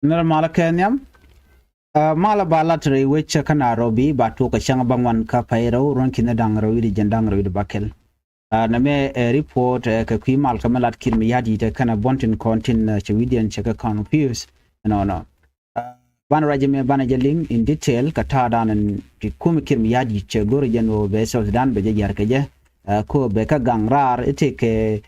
Mala Kenyam. Mala balatri which kana robi ba to ka shanga bangwan ka pairo ron kina dangro wi jandangro wi bakel. Na me report ka kwi mal kamalat kin mi yadi te kana bontin kontin chawidian chaka confuse no. Ban rajime bana jeling in detail ka tada nan kum kin mi yadi che gor jeno be so Sudan be jar ka je ko be ka gangrar ite ke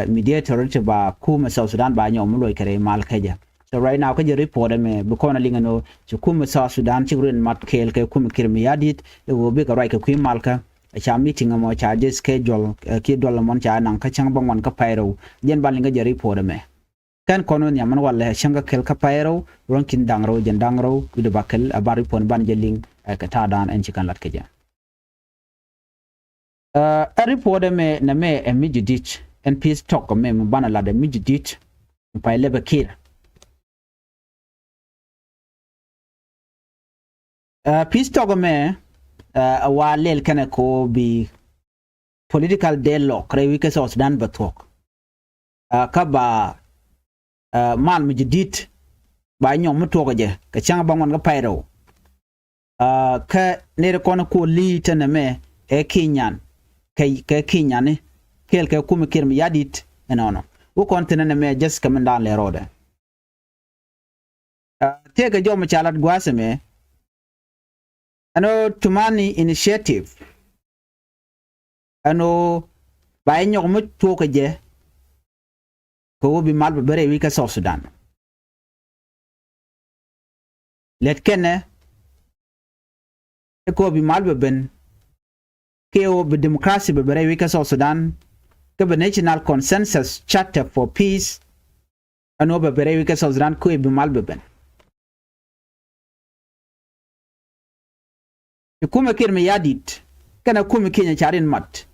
mediator te ba kum South Sudan ba nyom loy kare mal kaja. So right now kaje report me bukona lingano chukum South Sudan chigrin mat kel ke kum kirmi yadit e wo be ka right ka kwim malka cha meeting mo cha schedule ki dol mon cha nan ka chang bangwan ka pairo jen balinga je report me kan kono nyaman wala changa kel ka pairo ronkin dangro jen dangro wido bakel abari pon ban jeling ka tadan en chikan lat keja a report me na me e mijidit en peace talk me bana la de mijidit pa lebe kiir peace talk me wa lel kana ko bi political dialogue kray wike South Sudan batok ka ba mal mijidit ba nyom mutoga je ka changa bangon ga pairo ka ne ko na ko li tane me e kinyan kay kinyane kel ka kuma kirmi yadit enono wo kontene me just come down le road te ga jom chalat gwase me ano tumani initiative ano bay nyok mu toka je ko bi mal bere wi ka South Sudan let kene ko bi mal ben ke o bi democracy bere wi ka South Sudan ke bi national consensus charter for peace ano bere wi ka South Sudan ko bi mal ben kuma kirmi yadit kana kuma kenya charin mat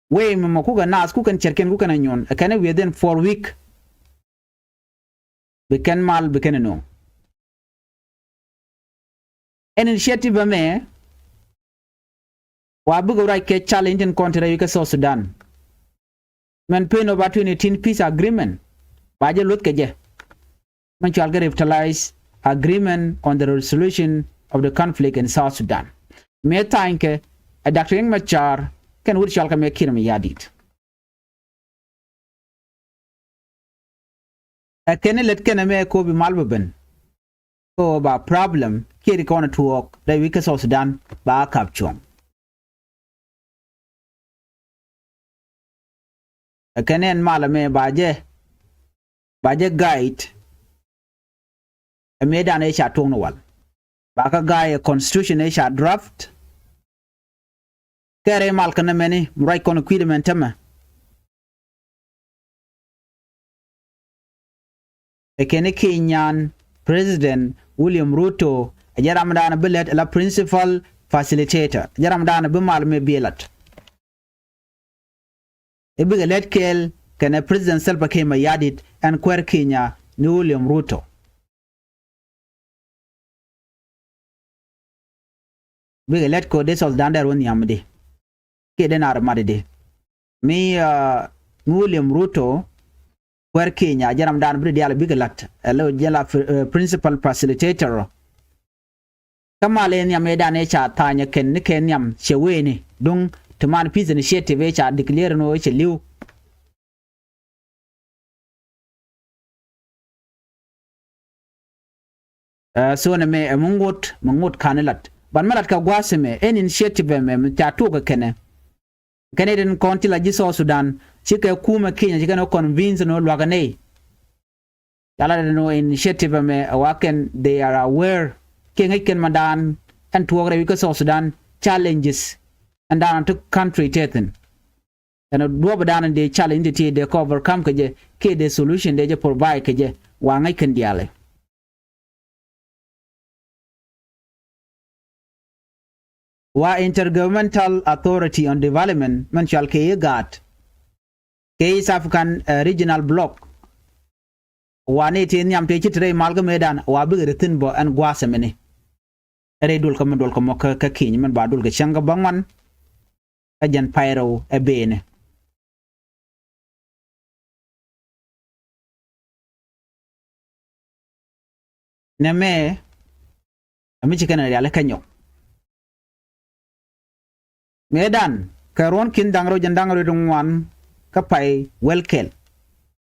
we mo kuga nas ku kan cherken ku kana nyon kana within 4 week be kan mal be kan no an initiative me wa bugo right ke challenge in country ka South Sudan man pain over 2018 peace agreement ba je lut ke je man chal revitalize agreement on the resolution of the conflict in South Sudan me tanke a Dr. Machar kan wuri shalka me kirmi yadit a kene let kene me ko bi malben ko ba problem kiri kona tuok da wika South Sudan ba capture a kene en malame baje guide a medan e sha tongno wal ba ka guide constitution e sha draft kere mal kana meni murai kono kwide men tema e kene Kenyan President William Ruto jaram dana billet la principal facilitator jaram dana be mal me bielat e biga let kel kana President Salva Kiir yadit and kwer Kenya ni William Ruto biga let ko de sol dander won yamde keden armadede mi William Ruto kwer Kenya jaram dan bri dial bigalat lo jela principal facilitator kamale nyam edane cha tanya ken nyam cheweni dung tuman peace initiative cha declare no che liu so na me mungut kanalat ban malat ka gwaseme en initiative me cha to ka kene Canadian County la jiso Sudan chike kuma Kenya chike no convince no lwagane yala no initiative me awaken they are aware ken madan and to agree because Sudan challenges and down to country teten and do down the challenge they overcome ke the solution they provide ke wa ngai ken diale wa Intergovernmental Authority on Development man shall ke gat ke East African Regional Bloc wa ne te nyam te chitre malga medan wa bi retin bo an gwasa mene re dul kam ka kin man ba dul ga changa bangwan ajan pyro e bene ne me ami chikana ya le kanyo medan karon kin dangro jandangro dungwan ka pai welkel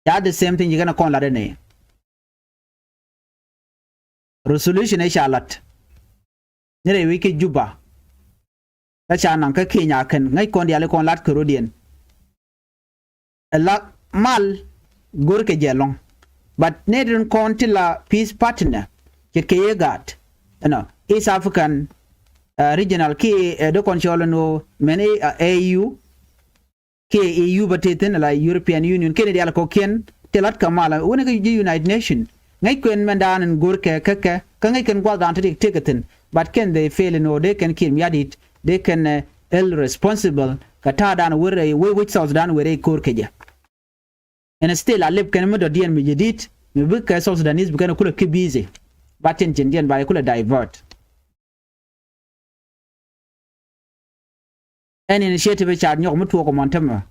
ya the same thing you gonna kon la ne resolution e shalat nere wiki juba ta cha nan ka kenya kan ngai kon dia le kon lat kerodien la mal gor ke jelong but nedin kon la peace partner ke yegat East African regional ki do control no many AU ke EU bateten la European Union ke dia ko ken telat kamala wona ke United Nation ngai kwen mandan gor ke ka ngai ken gwal dan tikatin but can they fail no they can kill yadit they can el responsible kata dan wore we which South Sudan were kor keja and still alip kan mo do dien mi jedit mi bu ka South Sudanese bu kan kula ke busy batin jindian ba kula divert an initiative chad nyok mutu ko montama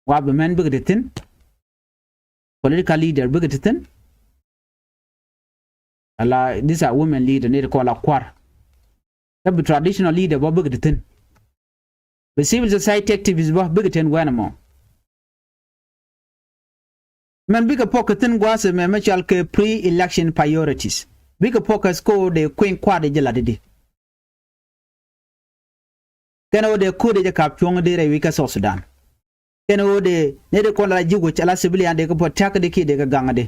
wa be men bu gedetin political leader bu gedetin ala these are women leader ne ko la kwar the traditional leader bo bu gedetin the civil society activists bo bu gedetin wanamo men bigger pocketin gwase me machal ke pre-election priorities bigger pockets ko de queen kwade jela de keno de ko de ka pyong de re wika so Sudan keno de ne de ko la jigo chala civilian de ko potak de ki de ga ganga de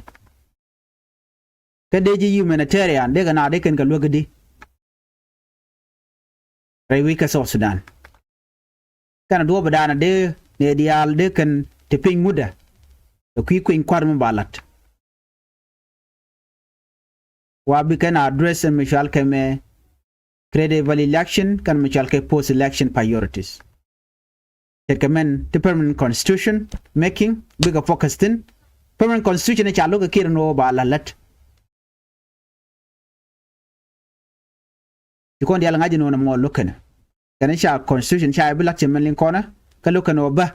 ke de ji humanitarian de ga na de ken ga logadi re wika so Sudan kana do badana de ne dial de ken te ping muda the quick inquiry ballot wabi can address and Michel Keme credible election can Michel Ke post election priorities recommend the permanent constitution making bigger focus in permanent constitution cha loga kirno balalat ikon dia ngaji no mo lokana kan cha constitution cha bilak chemelin kona ka lokano ba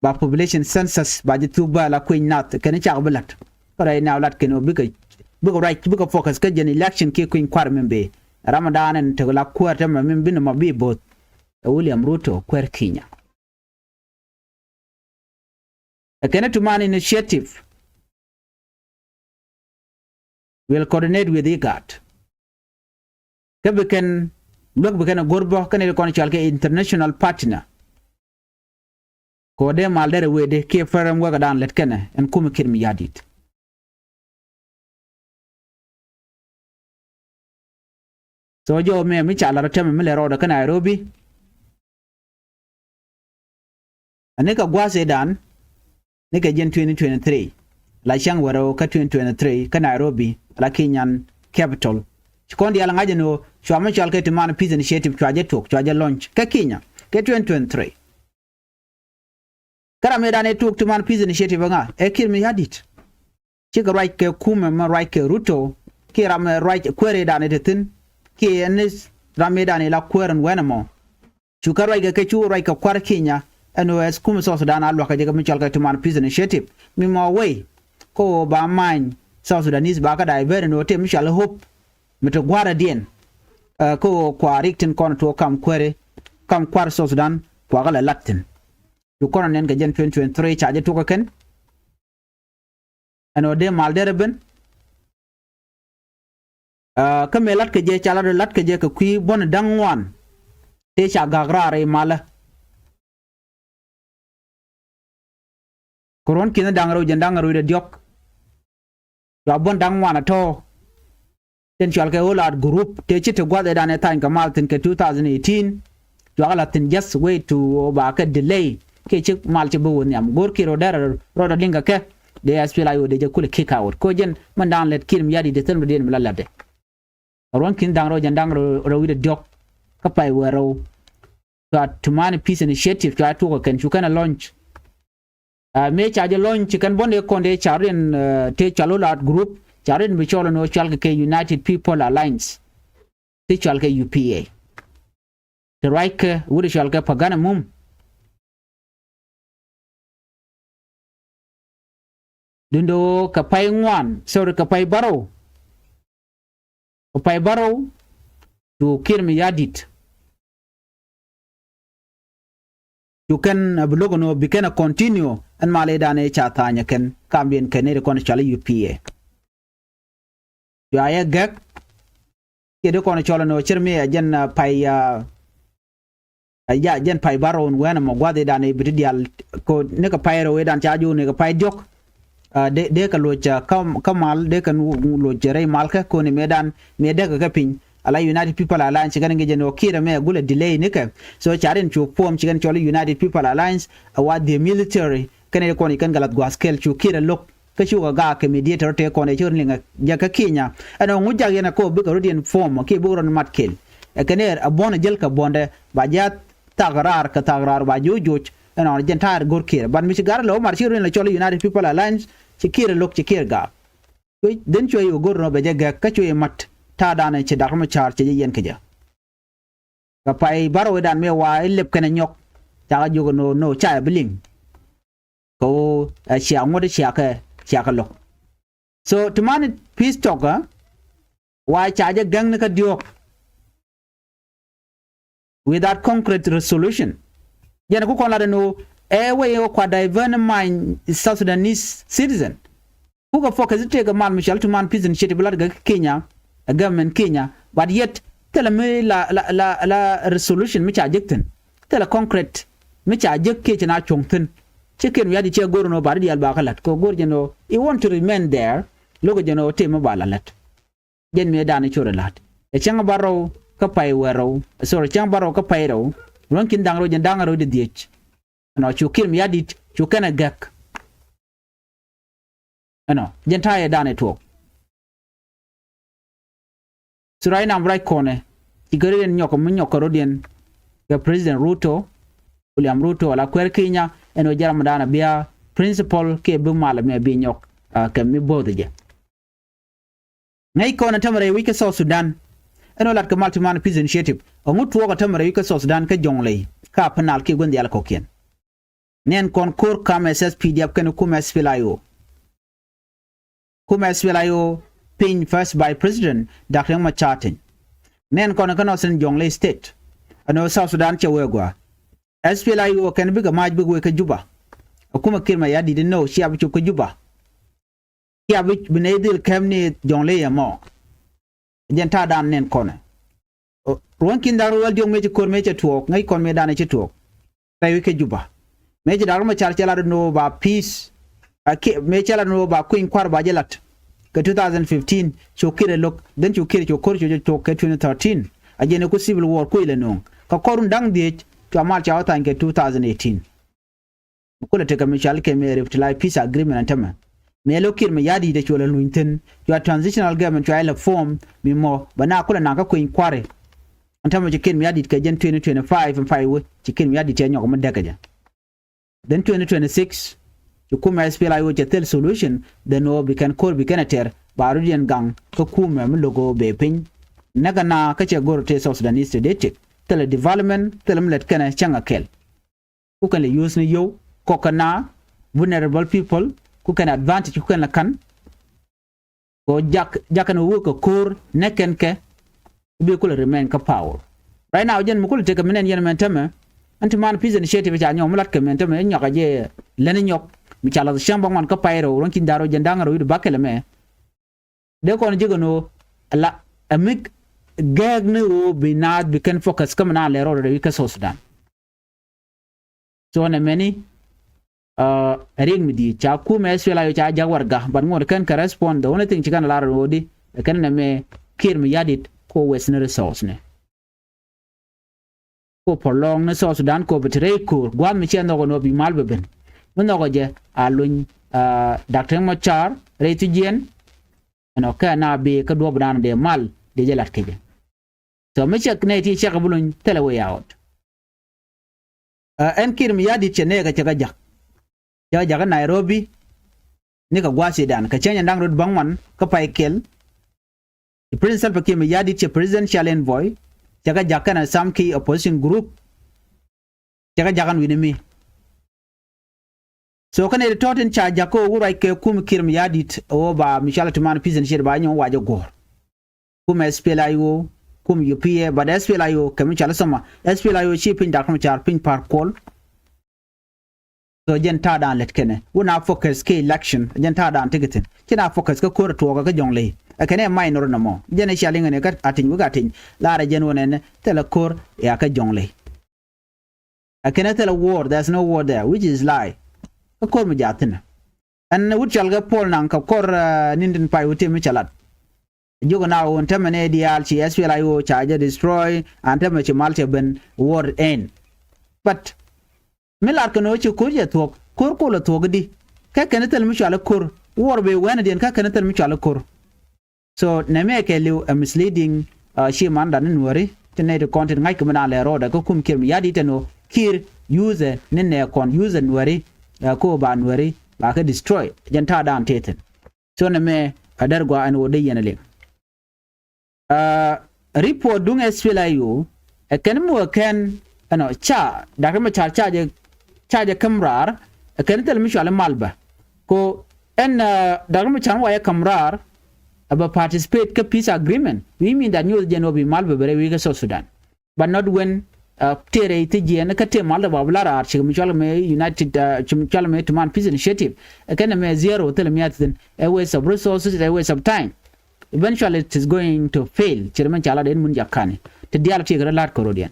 ba population census ba jitu ba la queen nat kan cha belat right now lat keno big right big focus ka gen election ke queen kwar membe ramadan en to la quarter membe bin ma bi bot William Ruto kwer Kenya a Kenneth Man initiative will coordinate with IGAD ka beken look beken gorbo kan e kon chalke international partner ko de maldere wede ke faram waga dan let kene en kuma kirmi yadit so jo me mi chala rotame mi le roda kana Nairobi aneka gwase dan nika jen 2023 la chang waro ka 2023 ka Nairobi la Kenyan capital chikondi ala ngaje no chwa chalke timana peace initiative chwaje launch ka Kenya ka 2023 kara me dane tuk tuman peace initiative nga ekir mi hadit chika right ke kuma ma right ke Ruto kira me right kwere dane tetin ki enes rame dane la kweren wenamo chuka right ke chu right ka kwar Kenya NOS kuma so Sudan alwa ka jega mi chalka tuman peace initiative mi mo way ko ba man South Sudanese ba ka divert no te mi shall hope mi to gwara dien ko kwa riktin kon to kam kwar South Sudan kwa gala latin you kono nen ga jen 2023 chaje to ken ano de maldere ben ka melat ke je chala de lat ke je ka kui bon dangwan te cha gagrare mala koron kina dangaro jandangaro de diok ya bon dangwan to ten chal ke olat group te chite gwade dane tan ka maltin ke 2018 yo ala tin just wait to ba ka delay ke chik mal che bo nyam gor ki roda linga ke de SPLA IO de je kule kick out ko jen man dan let kirim yadi de tan den mala ladde ron kin dang ro jandang ro wi de dok ka pai wero to tumani peace initiative to kan chu kana launch me cha je launch kan bonde konde charin te chalolat group charin mi cholo no chalke ke United People Alliance te chalke UPA the right wuri chalke pagana mum dundo ka pai ngwan sorry ka pai baro to kiir mi yadit you can blogono bikena continue and male dane chata nya ken kambien kenere kon chala UPA ya gak kede kon chala no cherme ajen pai ya jen pai baron wana mo gwade dane bidial ko ne ka pai ro dan chaju ne ka pai jok de ka locha kamal de kan locha ray malka ko ne medan me de ka pin ala United People Alliance kan ngeje no kira me gula delay nika so charen chu form chigan choli United People Alliance award the military kan e ko ni kan galat gwaskel chu kira lok ka chu ga ka mediator te ko ne churlinga ja ka Kenya ana nguja yana ko bi ka rodien form ke buron matkel e kaner abona jel ka bonde ba ja tagrar ba jujuj ana jentar gor kira ban mi gar lo mar chirin la choli United People Alliance chi kira lok chi kira ga den chu yo gor no be ja ka chu mat ta dana ci dakma char ci yen kija ka pai baro dan me wa lep kana nyok ta jogo no cha bling ko sia ngode sia ka lo so to man peace talker wa cha ja gang ka diok without concrete resolution yana ko kon la no e we o kwa divert mind South Sudanese citizen who go focus take a man Michel to man peace initiative la ga Kenya a government Kenya, but yet tell me la resolution which are jectin. Tell a concrete which are jek kitchen at chongton. Chicken we had the chair go no body albakalat. Go go, you know, you want to remain there. Look at you know, team about a let. Gen me down a churalat. A chang barrow, capai wero, sorry, chang barrow capairo, runkin down road and down road the ditch. And now you kill me at it, you can a gek. No, gentire down at walk. So right now, right corner, Igorian Nyoko Rodian, the President William Ruto, la Kwer Kenya, and Ojaramadana Bia, Principal K. Bumala may be Nyok, can be both again. Nay corner Tamara Wika South Sudan, and all like a multi-man peace initiative, or good to walk a Tamara Wika South Sudan, Kajongley, Carpenal Kigun the Alcokian. Nen con Kur Kam SSPDF can come SPLA IO. Come SPLA IO. Pin first by President Dr. Machatin. Nen Konakonosan Jonglei State. And South Sudan Chawegwa. SPLA IO can be a much big wake Juba. Okuma Kirmaya didn't know she have Juba. He have which Benedil Kemni Jonglei more. Genta down Nen Corner. Ronkin Darwell Young Major Core Major talk, Nakon Medana talk. Wake Juba. Major Darma Charcella know about peace. Major know about Queen Quarbajelat. 2015 chokire lok den chokire chokor choke 2013 ajene ko civil war ko ile non ka korun dang die to amal cha wata nke 2018 ko le teka michal ke me reply peace agreement antama me lokir me yadi de chola lunten your transitional government to ile form mi mo bana ko na ka ko inquire antama je ken me yadi ke jen 2025 and 5 je ken me yadi te nyoko madaka ja then 2026 you come SPLA IO tell solution then no we can call we can ater barudian gang ko kuma logo be pin naga na kace goro te South Sudanese state tell development tell let kana changa kel who can use ni yo kokana vulnerable people who can advantage who can kan ko jakano wo ko kor neken ke be ko remain ka power right now jen mu ko te ka menen yen mentama anti man peace initiative ja nyom lat ka mentama nyoka je len nyok mi chala shamba man ka pairo ronkin daro jandanga ro bakele me de ko jigono la amik gagne o binad we can focus come na le ro de ka South Sudan so na many ring mi di cha ku me SPLA IO cha jagwar ga ban ngor kan ka respond the only thing chikan la ro di kan na me kir mi yadit ko western resource ne ko prolong na South Sudan ko betre ko gwa mi chen no bi mal beben no je alun Dr. Machar retugien no kana be ka do bran de mal de jelat ke so me chek ne ti chek bulun telewe out en kir mi yadi chene ga chega ja Nairobi ni ka gwasi dan ka chenya ndang rod bangwan ka paikel the principal kir mi yadi che presidential envoy chega jakana some key opposition group chega jagan winimi so kan e toten cha jako wurai ke kum kirm yadit o ba mishala tuman pisen shir ba nyon waje gor kum SPLA IO kum UPA ba SPLA IO kam chala sama SPLA IO chi pin dakam char pin par kol so jen ta dan let kene wona focus ke election jen ta dan tigitin kina focus ka kor to ga jongle akane minor na mo jen shalinga ne ka atin wuga tin lara jen wonen tele kor ya ka jongle akane tele war there's no war there which is lie ka kor mu jatina an wuchal ga pol nan ka kor nindin pai wuti mi chalat jogo na on tamane dial chi SPLA IO charge destroy and tamane malte ben war end but milar kano chi kur ya tok kur ko la tok di ka kanatal mi chala kur war be wana den ka kanatal mi chala kur so na me ke liu a misleading shi man dan nuari tene de content ngai kuma na le roda ko kum kim ya di tano kir user ne kon user nuari ko ba nuari ba ka destroy janta dan teten so na me adar gwa an wode yana le report dung SPLA IO kan mo kan ano cha da kuma charge kamrar kan tel mi shala malba ko en daga mi chan waya kamrar aba participate ka peace agreement we mean that new genobi malba bere we ga Sudan but not when tere tije na ka te malba bablara ar mi shala me united shala me to peace initiative kan me zero tel mi atin a waste of resources a waste of time eventually it is going to fail chirman chala den mun yakani te dial ti ga lat korodian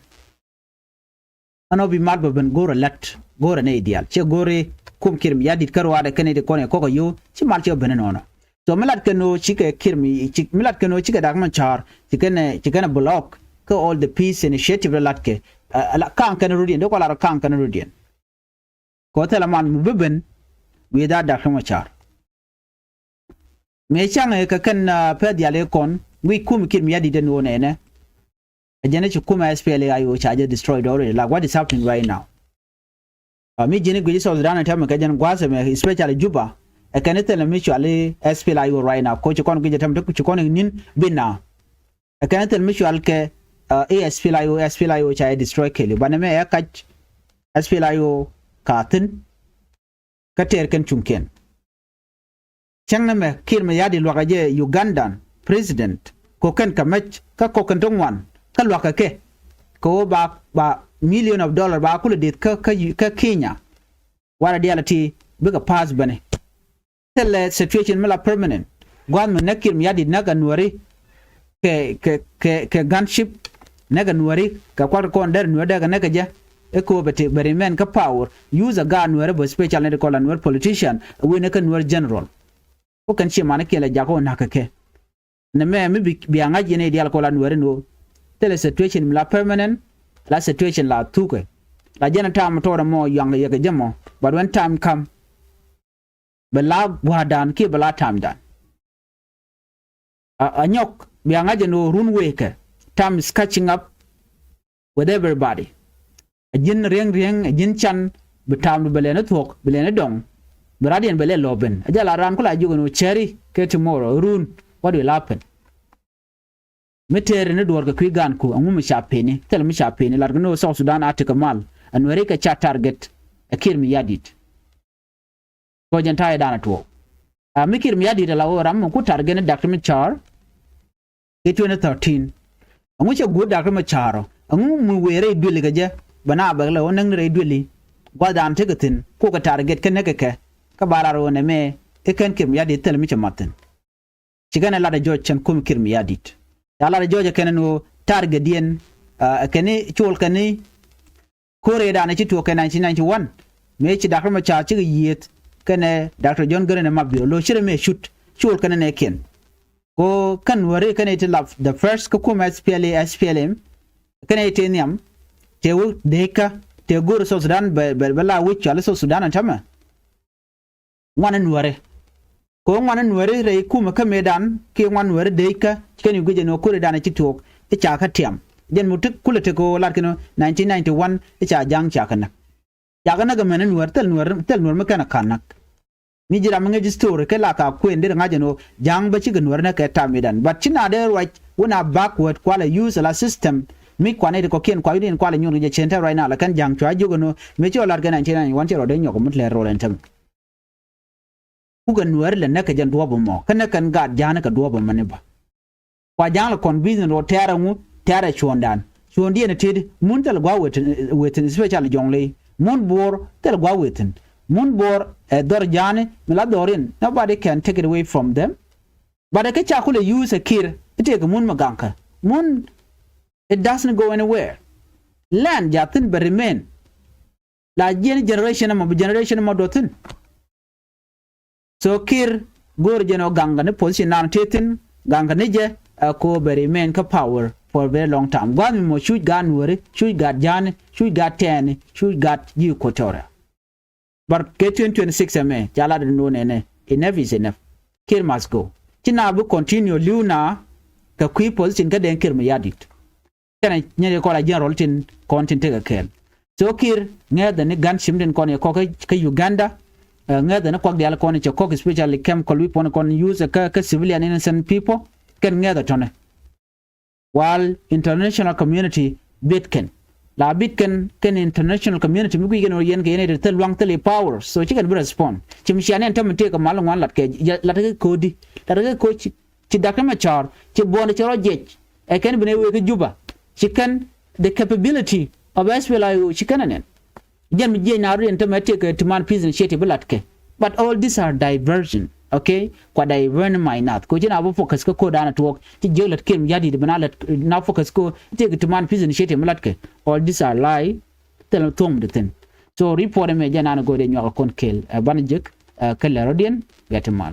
ano bi malba ben gora lat gora ne ideal che gore kum kirmi yadit karwa da kane de kone koko yo ci mal che ben nono so milat kano chike kirmi chik milat kano chike dagman char chikene block ko all the peace initiative latke ala kan kan rudien de ko la kan kan rudien ko tela man mu beben wi da dagman char me changa ka kan pediale kon wi kum kirmi yadit de no ne ajene chukuma SPLA IO charge destroyed already like what is happening right now mi jini gudi so Sudan tam ka jan gwasa me especially Juba e kan tele mi chale SPLA IO right now ko chikon gije tam to chikon nin bina e kan tele mi chale ke SPLA IO charge destroy kele bana me ya ka SPLA IO katin ka ter kan chunken changna me kir me yadi lo gaje Ugandan president ko kan ka match ka ko kan tongwan ka lo ka ke ko ba million of dollar ba kula dit ka Kenya wala dialati biga pass bane tell situation mala permanent gwan me nakir mi yadi naga nuari ke gunship naga nuari ka kwar ko ndar nuari daga naga ja eko bete bari men ka power use a gun nuari bo special ne ko la nuari politician we ne ka nuari general ko kan chi mana kela jako naka ke ne me mi bi anga jene dial ko la nuari no tell situation mala permanent la situation la tuke la jana time to mo yang ye ke jamo but when time come bela wadan ki bela time dan anyok bianga jeno run weke time is catching up with everybody ajin rieng ajin chan betam belena thok belena dong beradian bele loben ajala ran kula jugo no cherry ke tomorrow run what will happen metere ne dorga kwi gan ko angum chapeni tel mi chapeni largo no South Sudan atika mal anwere ka cha target akir mi yadit ko janta ya dana to mikir mi yadit la oram ko target ne Dr. Machar ke 2013 angu che go Dr. Machar angu mu were dwele gaje bana bagla wonan re dwele gwadan tegatin ko ka target kan ne ka bararo ne me e kan kim yadit tel mi chamaten cigana la da jochan kum kirmi yadit yala da joja kenano target dien kene chol kene kore da na ci to kan 1991 me ci Dr. Machar ci yet kene Dr. John Garen mabio lo shire me shoot chol kene ne ken ko kan wore kene ti love the first ko kuma SPLM kene ti niam te wu deka te goro so Sudan bela wicho ala so Sudan antama wanan wore ko ngwan nuere re kuma ka medan ke ngwan nuere deka kene guje no kore dana ci tok e cha ka tiam den mutuk kula te ko lar kino 1991 e cha jang cha kana ya kana ga menen nuere tel nuere makana kanak ni jira mange ji story ke la ka ku ende ngaje no jang ba ci ga nuere na ka ta medan but china de right wona backward kwala use la system mi kwane de ko ken kwa yidin kwala nyuru je center right now la kan jang chwa jugo no me ci lar ga 1991 ci ro de nyoko mut le ro len tam ku ga Nuer le ne ka jan duobo mo kana kan ga jana ka duobo mane ba kwa jang kon business ro tera ngu tera chondan chondi ne tid mun tal gwa wetin special jongle mun bor tal gwa wetin mun bor dor jane mila dorin nobody can take it away from them but ka cha kule use a kir ite ga mun maganka mun it doesn't go anywhere land jatin but remain la generation ma dotin so kir gor jeno ganga ne position nan tetin ganga ne je ko be remain ka power for a very long time gwan mo shoot gan wore shoot gat jan shoot gat ten shoot gat you kotora but get 2026 me jala de no ne enough is enough kir must go tina bu continue luna ka kui position ka den kir me yadit kana nyere ko la general tin content ka kel so kir ngeda ne gan shimden kon ko ka Uganda ngeda ne ko dial kon che ko especially chemical weapon kon use ka civilian innocent people ken ngeda tone while international community bitken la bitken ken international community mi gino yen ke ne de luang tele power so chicken be respond chimshiane tam te ka malon wan lat ke kodi lat ko ci dakama char ci bonde ci rojej e ken bene we ke juba chicken the capability of SPLA IO chikananen jen mi je na ru tam te ke man prison shete bulatke but all these are diversion okay kwa divert my not ko jina bu focus ko dana to ti jelat kim yadi de banalat na focus ko te ke man prison shete bulatke all these are lie tel tom de ten so report me jana go de nyaka kon kel banjek kala rodien yatamal